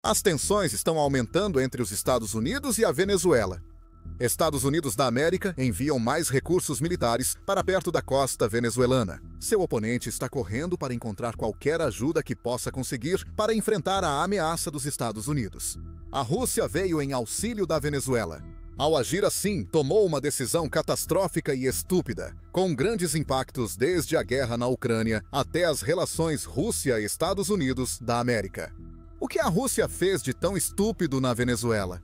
As tensões estão aumentando entre os Estados Unidos e a Venezuela. Estados Unidos da América enviam mais recursos militares para perto da costa venezuelana. Seu oponente está correndo para encontrar qualquer ajuda que possa conseguir para enfrentar a ameaça dos Estados Unidos. A Rússia veio em auxílio da Venezuela. Ao agir assim, tomou uma decisão catastrófica e estúpida, com grandes impactos desde a guerra na Ucrânia até as relações Rússia-Estados Unidos da América. O que a Rússia fez de tão estúpido na Venezuela?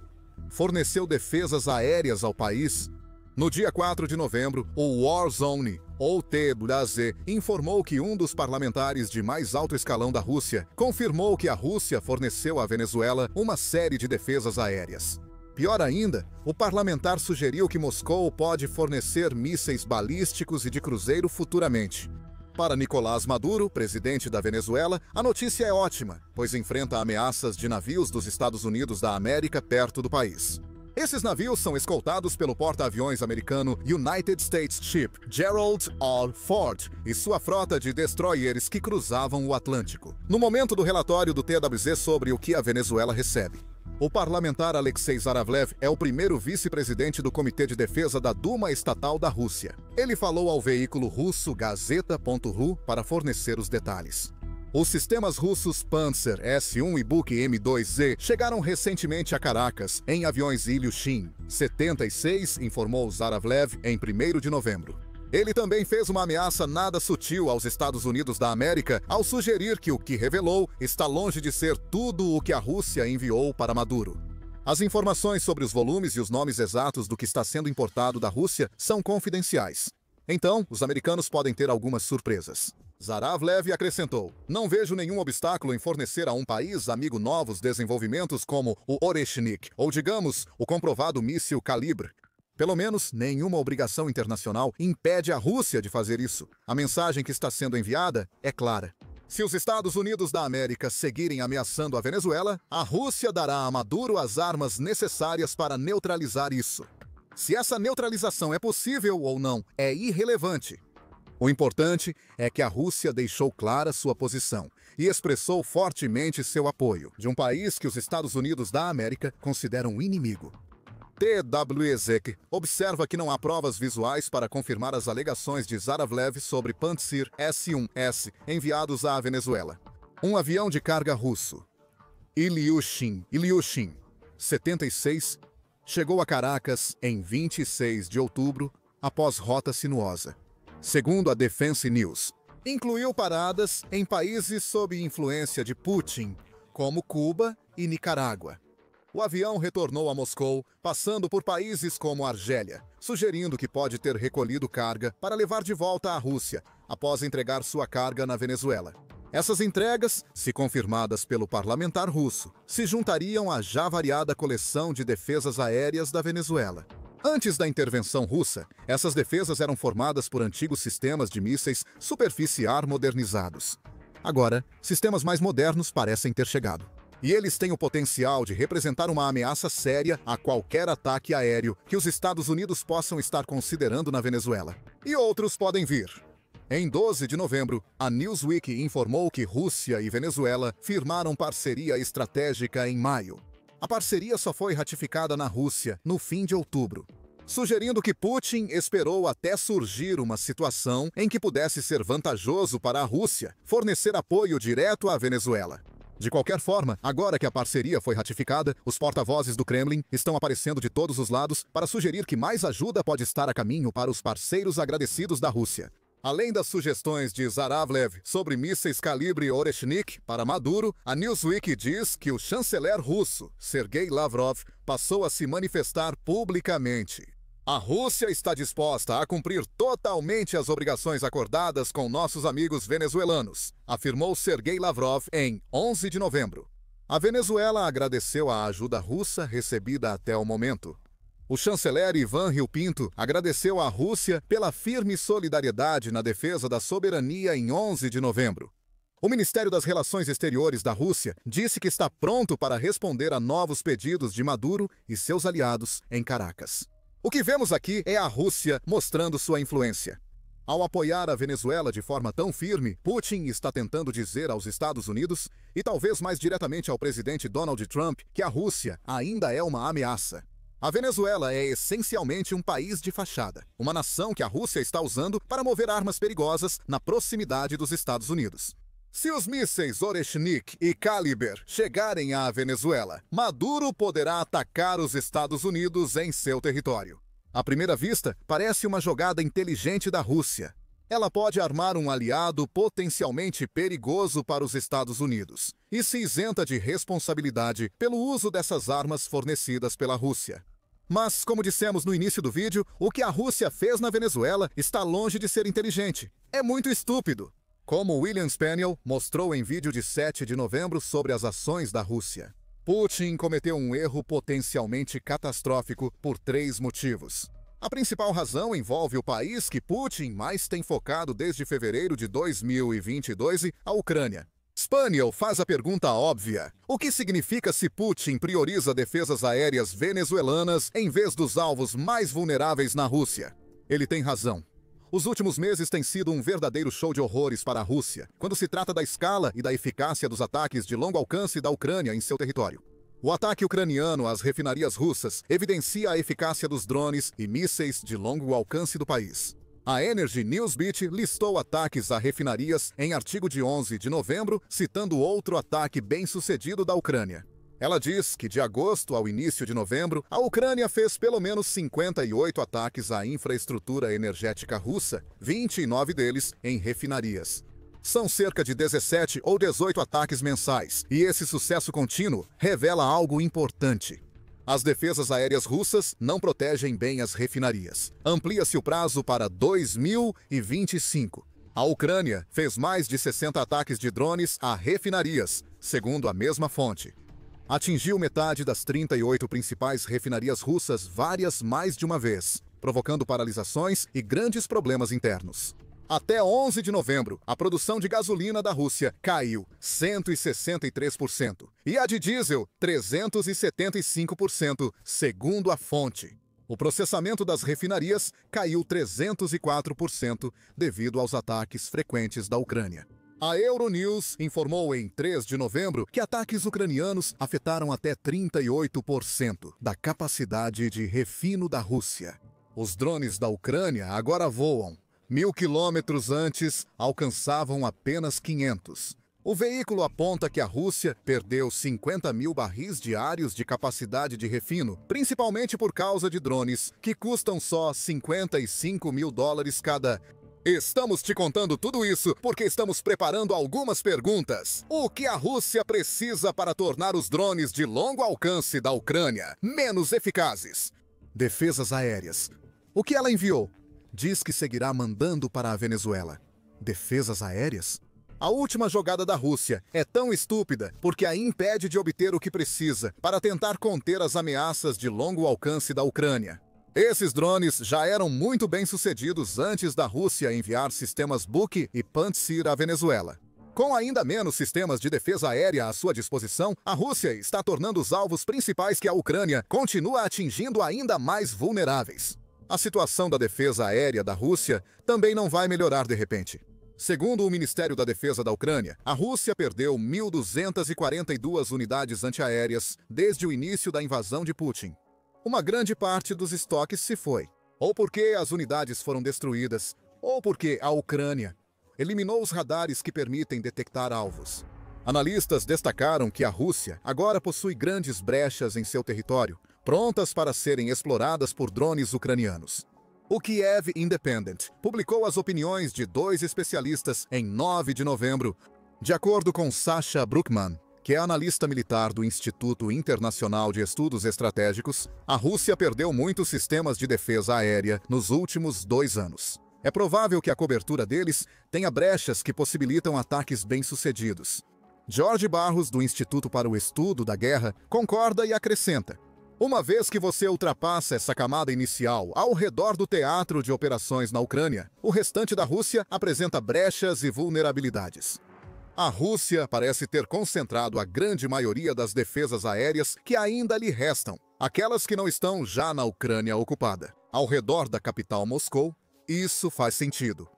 Forneceu defesas aéreas ao país? No dia 4 de novembro, o Warzone, ou TWZ, informou que um dos parlamentares de mais alto escalão da Rússia confirmou que a Rússia forneceu à Venezuela uma série de defesas aéreas. Pior ainda, o parlamentar sugeriu que Moscou pode fornecer mísseis balísticos e de cruzeiro futuramente. Para Nicolás Maduro, presidente da Venezuela, a notícia é ótima, pois enfrenta ameaças de navios dos Estados Unidos da América perto do país. Esses navios são escoltados pelo porta-aviões americano United States Ship Gerald R. Ford e sua frota de destroyers que cruzavam o Atlântico. No momento do relatório do TWZ sobre o que a Venezuela recebe, o parlamentar Alexei Zaravlev é o primeiro vice-presidente do Comitê de Defesa da Duma Estatal da Rússia. Ele falou ao veículo russo Gazeta.ru para fornecer os detalhes. Os sistemas russos Panzer S-1 e Buk M-2Z chegaram recentemente a Caracas, em aviões Ilyushin 76, informou Zaravlev em 1º de novembro. Ele também fez uma ameaça nada sutil aos Estados Unidos da América ao sugerir que o que revelou está longe de ser tudo o que a Rússia enviou para Maduro. As informações sobre os volumes e os nomes exatos do que está sendo importado da Rússia são confidenciais. Então, os americanos podem ter algumas surpresas. Zaravlev acrescentou: "Não vejo nenhum obstáculo em fornecer a um país amigo novos desenvolvimentos como o Oreshnik, ou digamos, o comprovado míssil Calibre. Pelo menos, nenhuma obrigação internacional impede a Rússia de fazer isso. A mensagem que está sendo enviada é clara. Se os Estados Unidos da América seguirem ameaçando a Venezuela, a Rússia dará a Maduro as armas necessárias para neutralizar isso. Se essa neutralização é possível ou não, é irrelevante. O importante é que a Rússia deixou clara sua posição e expressou fortemente seu apoio de um país que os Estados Unidos da América consideram inimigo." TWZ observa que não há provas visuais para confirmar as alegações de Zaravlev sobre Pantsir S-1S enviados à Venezuela. Um avião de carga russo, Ilyushin 76, chegou a Caracas em 26 de outubro, após rota sinuosa. Segundo a Defense News, incluiu paradas em países sob influência de Putin, como Cuba e Nicarágua. O avião retornou a Moscou, passando por países como Argélia, sugerindo que pode ter recolhido carga para levar de volta à Rússia, após entregar sua carga na Venezuela. Essas entregas, se confirmadas pelo parlamentar russo, se juntariam à já variada coleção de defesas aéreas da Venezuela. Antes da intervenção russa, essas defesas eram formadas por antigos sistemas de mísseis superficiar modernizados. Agora, sistemas mais modernos parecem ter chegado. E eles têm o potencial de representar uma ameaça séria a qualquer ataque aéreo que os Estados Unidos possam estar considerando na Venezuela. E outros podem vir. Em 12 de novembro, a Newsweek informou que Rússia e Venezuela firmaram parceria estratégica em maio. A parceria só foi ratificada na Rússia no fim de outubro, sugerindo que Putin esperou até surgir uma situação em que pudesse ser vantajoso para a Rússia fornecer apoio direto à Venezuela. De qualquer forma, agora que a parceria foi ratificada, os porta-vozes do Kremlin estão aparecendo de todos os lados para sugerir que mais ajuda pode estar a caminho para os parceiros agradecidos da Rússia. Além das sugestões de Zaravlev sobre mísseis calibre Oreshnik para Maduro, a Newsweek diz que o chanceler russo, Sergei Lavrov, passou a se manifestar publicamente. A Rússia está disposta a cumprir totalmente as obrigações acordadas com nossos amigos venezuelanos, afirmou Sergei Lavrov em 11 de novembro. A Venezuela agradeceu a ajuda russa recebida até o momento. O chanceler Ivan Rio Pinto agradeceu à Rússia pela firme solidariedade na defesa da soberania em 11 de novembro. O Ministério das Relações Exteriores da Rússia disse que está pronto para responder a novos pedidos de Maduro e seus aliados em Caracas. O que vemos aqui é a Rússia mostrando sua influência. Ao apoiar a Venezuela de forma tão firme, Putin está tentando dizer aos Estados Unidos, e talvez mais diretamente ao presidente Donald Trump, que a Rússia ainda é uma ameaça. A Venezuela é essencialmente um país de fachada, uma nação que a Rússia está usando para mover armas perigosas na proximidade dos Estados Unidos. Se os mísseis Oreshnik e Caliber chegarem à Venezuela, Maduro poderá atacar os Estados Unidos em seu território. À primeira vista, parece uma jogada inteligente da Rússia. Ela pode armar um aliado potencialmente perigoso para os Estados Unidos e se isenta de responsabilidade pelo uso dessas armas fornecidas pela Rússia. Mas, como dissemos no início do vídeo, o que a Rússia fez na Venezuela está longe de ser inteligente. É muito estúpido. Como William Spaniel mostrou em vídeo de 7 de novembro sobre as ações da Rússia. Putin cometeu um erro potencialmente catastrófico por 3 motivos. A principal razão envolve o país que Putin mais tem focado desde fevereiro de 2022, a Ucrânia. Spaniel faz a pergunta óbvia: o que significa se Putin prioriza defesas aéreas venezuelanas em vez dos alvos mais vulneráveis na Rússia? Ele tem razão. Os últimos meses têm sido um verdadeiro show de horrores para a Rússia, quando se trata da escala e da eficácia dos ataques de longo alcance da Ucrânia em seu território. O ataque ucraniano às refinarias russas evidencia a eficácia dos drones e mísseis de longo alcance do país. A Energy Newsbeat listou ataques a refinarias em artigo de 11 de novembro, citando outro ataque bem-sucedido da Ucrânia. Ela diz que de agosto ao início de novembro, a Ucrânia fez pelo menos 58 ataques à infraestrutura energética russa, 29 deles em refinarias. São cerca de 17 ou 18 ataques mensais, e esse sucesso contínuo revela algo importante. As defesas aéreas russas não protegem bem as refinarias. Amplia-se o prazo para 2025. A Ucrânia fez mais de 60 ataques de drones a refinarias, segundo a mesma fonte. Atingiu metade das 38 principais refinarias russas mais de uma vez, provocando paralisações e grandes problemas internos. Até 11 de novembro, a produção de gasolina da Rússia caiu 163% e a de diesel 375%, segundo a fonte. O processamento das refinarias caiu 304% devido aos ataques frequentes da Ucrânia. A Euronews informou em 3 de novembro que ataques ucranianos afetaram até 38% da capacidade de refino da Rússia. Os drones da Ucrânia agora voam. 1.000 quilômetros antes, alcançavam apenas 500. O veículo aponta que a Rússia perdeu 50 mil barris diários de capacidade de refino, principalmente por causa de drones, que custam só $55 mil cada. Estamos te contando tudo isso porque estamos preparando algumas perguntas. O que a Rússia precisa para tornar os drones de longo alcance da Ucrânia menos eficazes? Defesas aéreas. O que ela enviou? Diz que seguirá mandando para a Venezuela. Defesas aéreas? A última jogada da Rússia é tão estúpida porque a impede de obter o que precisa para tentar conter as ameaças de longo alcance da Ucrânia. Esses drones já eram muito bem-sucedidos antes da Rússia enviar sistemas Buk e Pantsir à Venezuela. Com ainda menos sistemas de defesa aérea à sua disposição, a Rússia está tornando os alvos principais que a Ucrânia continua atingindo ainda mais vulneráveis. A situação da defesa aérea da Rússia também não vai melhorar de repente. Segundo o Ministério da Defesa da Ucrânia, a Rússia perdeu 1.242 unidades antiaéreas desde o início da invasão de Putin. Uma grande parte dos estoques se foi, ou porque as unidades foram destruídas, ou porque a Ucrânia eliminou os radares que permitem detectar alvos. Analistas destacaram que a Rússia agora possui grandes brechas em seu território, prontas para serem exploradas por drones ucranianos. O Kiev Independent publicou as opiniões de 2 especialistas em 9 de novembro. De acordo com Sasha Bruckmann, que é analista militar do Instituto Internacional de Estudos Estratégicos, a Rússia perdeu muitos sistemas de defesa aérea nos últimos 2 anos. É provável que a cobertura deles tenha brechas que possibilitam ataques bem-sucedidos. Jorge Barros, do Instituto para o Estudo da Guerra, concorda e acrescenta: uma vez que você ultrapassa essa camada inicial ao redor do teatro de operações na Ucrânia, o restante da Rússia apresenta brechas e vulnerabilidades. A Rússia parece ter concentrado a grande maioria das defesas aéreas que ainda lhe restam, aquelas que não estão já na Ucrânia ocupada, ao redor da capital Moscou. Isso faz sentido.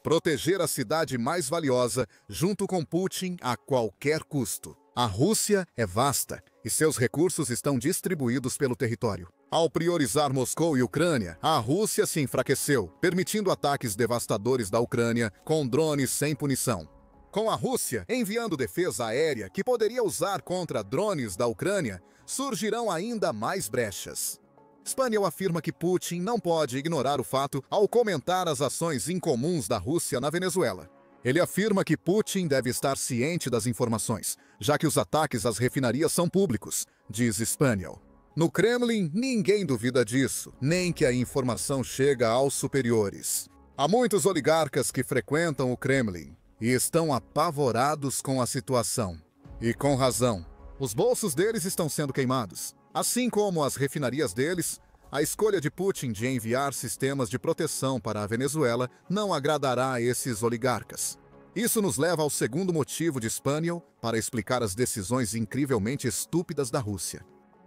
Proteger a cidade mais valiosa junto com Putin a qualquer custo. A Rússia é vasta e seus recursos estão distribuídos pelo território. Ao priorizar Moscou e Ucrânia, a Rússia se enfraqueceu, permitindo ataques devastadores da Ucrânia com drones sem punição. Com a Rússia enviando defesa aérea que poderia usar contra drones da Ucrânia, surgirão ainda mais brechas. Spaniel afirma que Putin não pode ignorar o fato ao comentar as ações incomuns da Rússia na Venezuela. Ele afirma que Putin deve estar ciente das informações, já que os ataques às refinarias são públicos, diz Spaniel. No Kremlin, ninguém duvida disso, nem que a informação chega aos superiores. Há muitos oligarcas que frequentam o Kremlin e estão apavorados com a situação. E com razão. Os bolsos deles estão sendo queimados. Assim como as refinarias deles, a escolha de Putin de enviar sistemas de proteção para a Venezuela não agradará a esses oligarcas. Isso nos leva ao segundo motivo de Spaniel para explicar as decisões incrivelmente estúpidas da Rússia.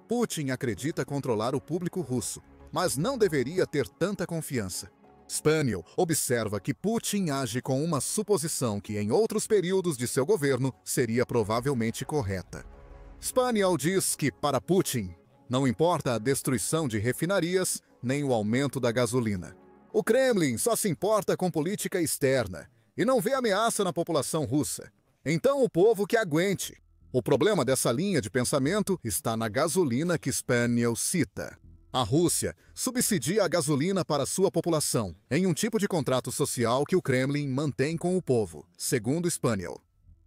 Putin acredita controlar o público russo, mas não deveria ter tanta confiança. Spaniel observa que Putin age com uma suposição que em outros períodos de seu governo seria provavelmente correta. Spaniel diz que, para Putin, não importa a destruição de refinarias nem o aumento da gasolina. O Kremlin só se importa com política externa e não vê ameaça na população russa. Então o povo que aguente. O problema dessa linha de pensamento está na gasolina que Spaniel cita. A Rússia subsidia a gasolina para sua população, em um tipo de contrato social que o Kremlin mantém com o povo, segundo Spaniel.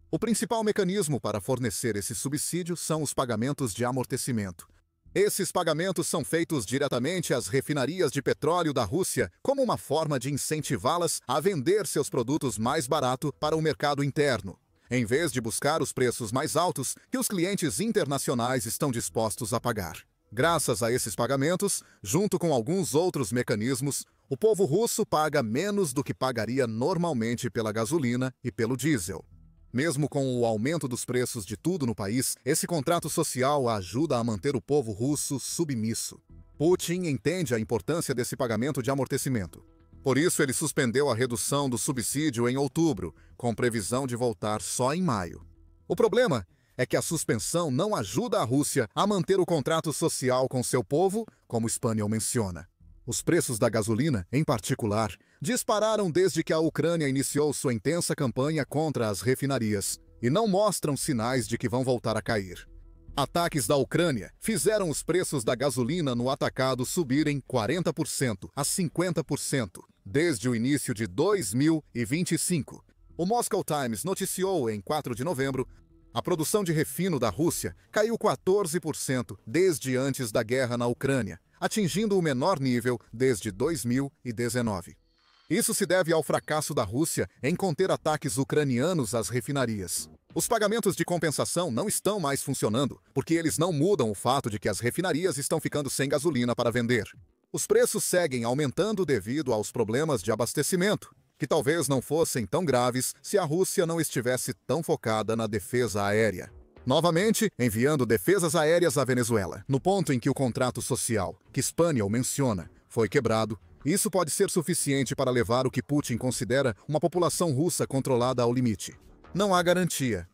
O principal mecanismo para fornecer esse subsídio são os pagamentos de amortecimento. Esses pagamentos são feitos diretamente às refinarias de petróleo da Rússia como uma forma de incentivá-las a vender seus produtos mais barato para o mercado interno, em vez de buscar os preços mais altos que os clientes internacionais estão dispostos a pagar. Graças a esses pagamentos, junto com alguns outros mecanismos, o povo russo paga menos do que pagaria normalmente pela gasolina e pelo diesel. Mesmo com o aumento dos preços de tudo no país, esse contrato social ajuda a manter o povo russo submisso. Putin entende a importância desse pagamento de amortecimento. Por isso, ele suspendeu a redução do subsídio em outubro, com previsão de voltar só em maio. O problema é que a suspensão não ajuda a Rússia a manter o contrato social com seu povo, como Spaniel menciona. Os preços da gasolina, em particular, dispararam desde que a Ucrânia iniciou sua intensa campanha contra as refinarias e não mostram sinais de que vão voltar a cair. Ataques da Ucrânia fizeram os preços da gasolina no atacado subirem 40% a 50% desde o início de 2025. O Moscow Times noticiou em 4 de novembro a produção de refino da Rússia caiu 14% desde antes da guerra na Ucrânia, atingindo o menor nível desde 2019. Isso se deve ao fracasso da Rússia em conter ataques ucranianos às refinarias. Os pagamentos de compensação não estão mais funcionando, porque eles não mudam o fato de que as refinarias estão ficando sem gasolina para vender. Os preços seguem aumentando devido aos problemas de abastecimento, que talvez não fossem tão graves se a Rússia não estivesse tão focada na defesa aérea. Novamente, enviando defesas aéreas à Venezuela. No ponto em que o contrato social, que Spaniel menciona, foi quebrado, isso pode ser suficiente para levar o que Putin considera uma população russa controlada ao limite. Não há garantia.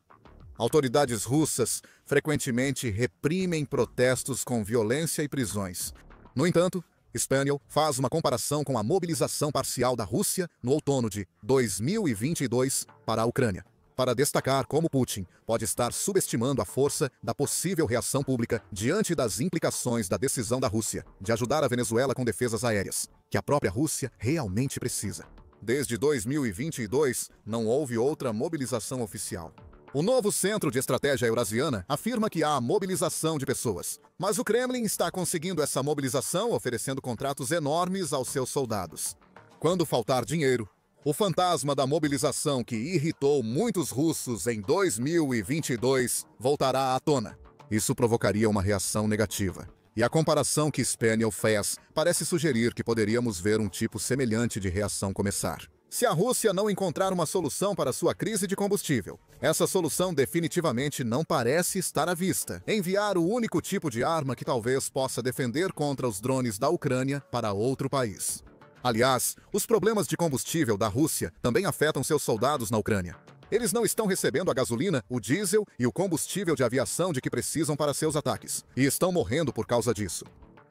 Autoridades russas frequentemente reprimem protestos com violência e prisões. No entanto, Spaniel faz uma comparação com a mobilização parcial da Rússia no outono de 2022 para a Ucrânia, para destacar como Putin pode estar subestimando a força da possível reação pública diante das implicações da decisão da Rússia de ajudar a Venezuela com defesas aéreas, que a própria Rússia realmente precisa. Desde 2022, não houve outra mobilização oficial. O novo Centro de Estratégia Eurasiana afirma que há mobilização de pessoas, mas o Kremlin está conseguindo essa mobilização oferecendo contratos enormes aos seus soldados. Quando faltar dinheiro, o fantasma da mobilização que irritou muitos russos em 2022 voltará à tona. Isso provocaria uma reação negativa. E a comparação que Spaniel fez parece sugerir que poderíamos ver um tipo semelhante de reação começar. Se a Rússia não encontrar uma solução para sua crise de combustível, essa solução definitivamente não parece estar à vista. Enviar o único tipo de arma que talvez possa defender contra os drones da Ucrânia para outro país. Aliás, os problemas de combustível da Rússia também afetam seus soldados na Ucrânia. Eles não estão recebendo a gasolina, o diesel e o combustível de aviação de que precisam para seus ataques, e estão morrendo por causa disso.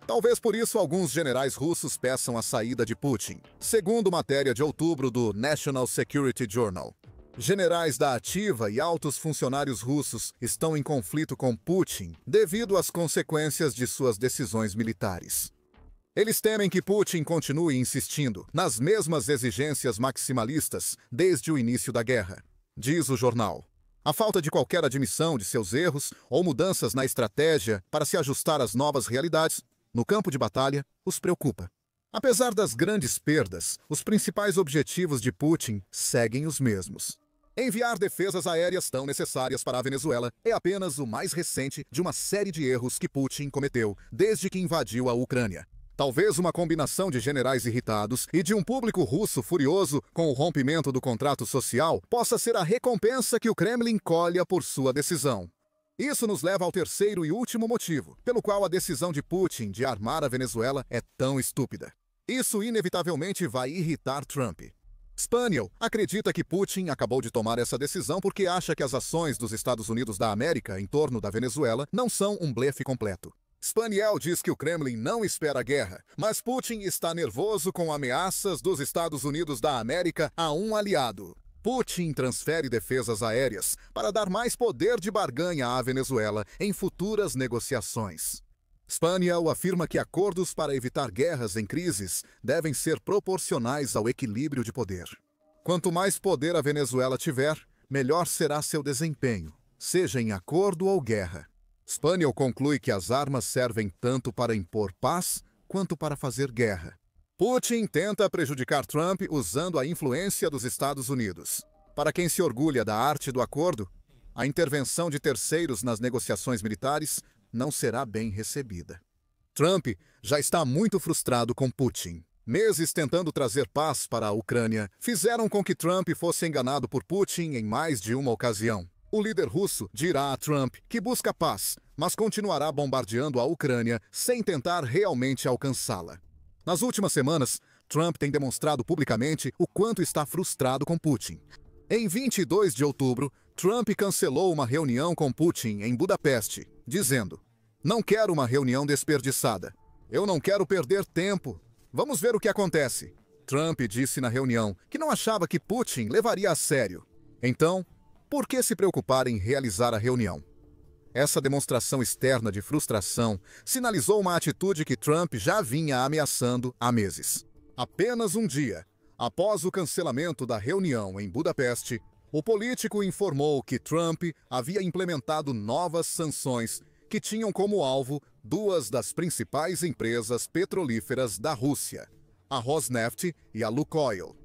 Talvez por isso alguns generais russos peçam a saída de Putin, segundo matéria de outubro do National Security Journal. Generais da ativa e altos funcionários russos estão em conflito com Putin devido às consequências de suas decisões militares. Eles temem que Putin continue insistindo nas mesmas exigências maximalistas desde o início da guerra, diz o jornal. A falta de qualquer admissão de seus erros ou mudanças na estratégia para se ajustar às novas realidades no campo de batalha os preocupa. Apesar das grandes perdas, os principais objetivos de Putin seguem os mesmos. Enviar defesas aéreas tão necessárias para a Venezuela é apenas o mais recente de uma série de erros que Putin cometeu desde que invadiu a Ucrânia. Talvez uma combinação de generais irritados e de um público russo furioso com o rompimento do contrato social possa ser a recompensa que o Kremlin colha por sua decisão. Isso nos leva ao terceiro e último motivo, pelo qual a decisão de Putin de armar a Venezuela é tão estúpida. Isso inevitavelmente vai irritar Trump. Spaniel acredita que Putin acabou de tomar essa decisão porque acha que as ações dos Estados Unidos da América em torno da Venezuela não são um blefe completo. Spaniel diz que o Kremlin não espera guerra, mas Putin está nervoso com ameaças dos Estados Unidos da América a um aliado. Putin transfere defesas aéreas para dar mais poder de barganha à Venezuela em futuras negociações. Spaniel afirma que acordos para evitar guerras em crises devem ser proporcionais ao equilíbrio de poder. Quanto mais poder a Venezuela tiver, melhor será seu desempenho, seja em acordo ou guerra. Spaniel conclui que as armas servem tanto para impor paz quanto para fazer guerra. Putin tenta prejudicar Trump usando a influência dos Estados Unidos. Para quem se orgulha da arte do acordo, a intervenção de terceiros nas negociações militares não será bem recebida. Trump já está muito frustrado com Putin. Meses tentando trazer paz para a Ucrânia fizeram com que Trump fosse enganado por Putin em mais de uma ocasião. O líder russo dirá a Trump que busca paz, mas continuará bombardeando a Ucrânia sem tentar realmente alcançá-la. Nas últimas semanas, Trump tem demonstrado publicamente o quanto está frustrado com Putin. Em 22 de outubro, Trump cancelou uma reunião com Putin em Budapeste, dizendo: "Não quero uma reunião desperdiçada. Eu não quero perder tempo. Vamos ver o que acontece." Trump disse na reunião que não achava que Putin levaria a sério. Então, por que se preocupar em realizar a reunião? Essa demonstração externa de frustração sinalizou uma atitude que Trump já vinha ameaçando há meses. Apenas um dia após o cancelamento da reunião em Budapeste, o político informou que Trump havia implementado novas sanções que tinham como alvo duas das principais empresas petrolíferas da Rússia, a Rosneft e a Lukoil.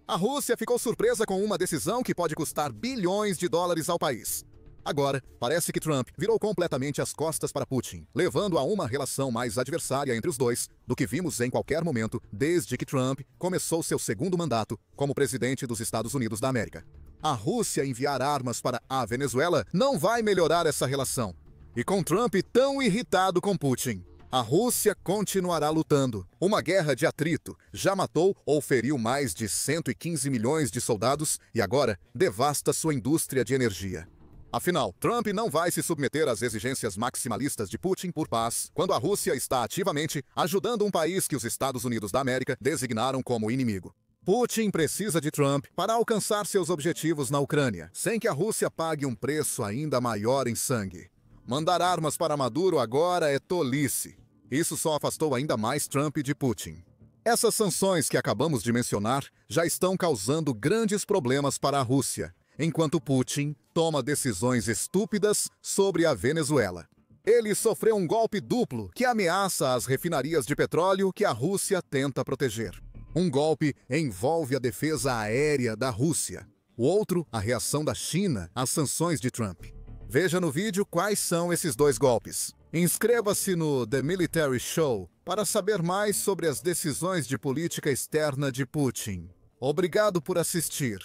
A Rússia ficou surpresa com uma decisão que pode custar bilhões de dólares ao país. Agora, parece que Trump virou completamente as costas para Putin, levando a uma relação mais adversária entre os dois do que vimos em qualquer momento desde que Trump começou seu segundo mandato como presidente dos Estados Unidos da América. A Rússia enviar armas para a Venezuela não vai melhorar essa relação. E com Trump tão irritado com Putin, a Rússia continuará lutando. Uma guerra de atrito já matou ou feriu mais de 115 milhões de soldados e agora devasta sua indústria de energia. Afinal, Trump não vai se submeter às exigências maximalistas de Putin por paz, quando a Rússia está ativamente ajudando um país que os Estados Unidos da América designaram como inimigo. Putin precisa de Trump para alcançar seus objetivos na Ucrânia, sem que a Rússia pague um preço ainda maior em sangue. Mandar armas para Maduro agora é tolice. Isso só afastou ainda mais Trump de Putin. Essas sanções que acabamos de mencionar já estão causando grandes problemas para a Rússia, enquanto Putin toma decisões estúpidas sobre a Venezuela. Ele sofreu um golpe duplo que ameaça as refinarias de petróleo que a Rússia tenta proteger. Um golpe envolve a defesa aérea da Rússia. O outro, a reação da China às sanções de Trump. Veja no vídeo quais são esses dois golpes. Inscreva-se no The Military Show para saber mais sobre as decisões de política externa de Putin. Obrigado por assistir.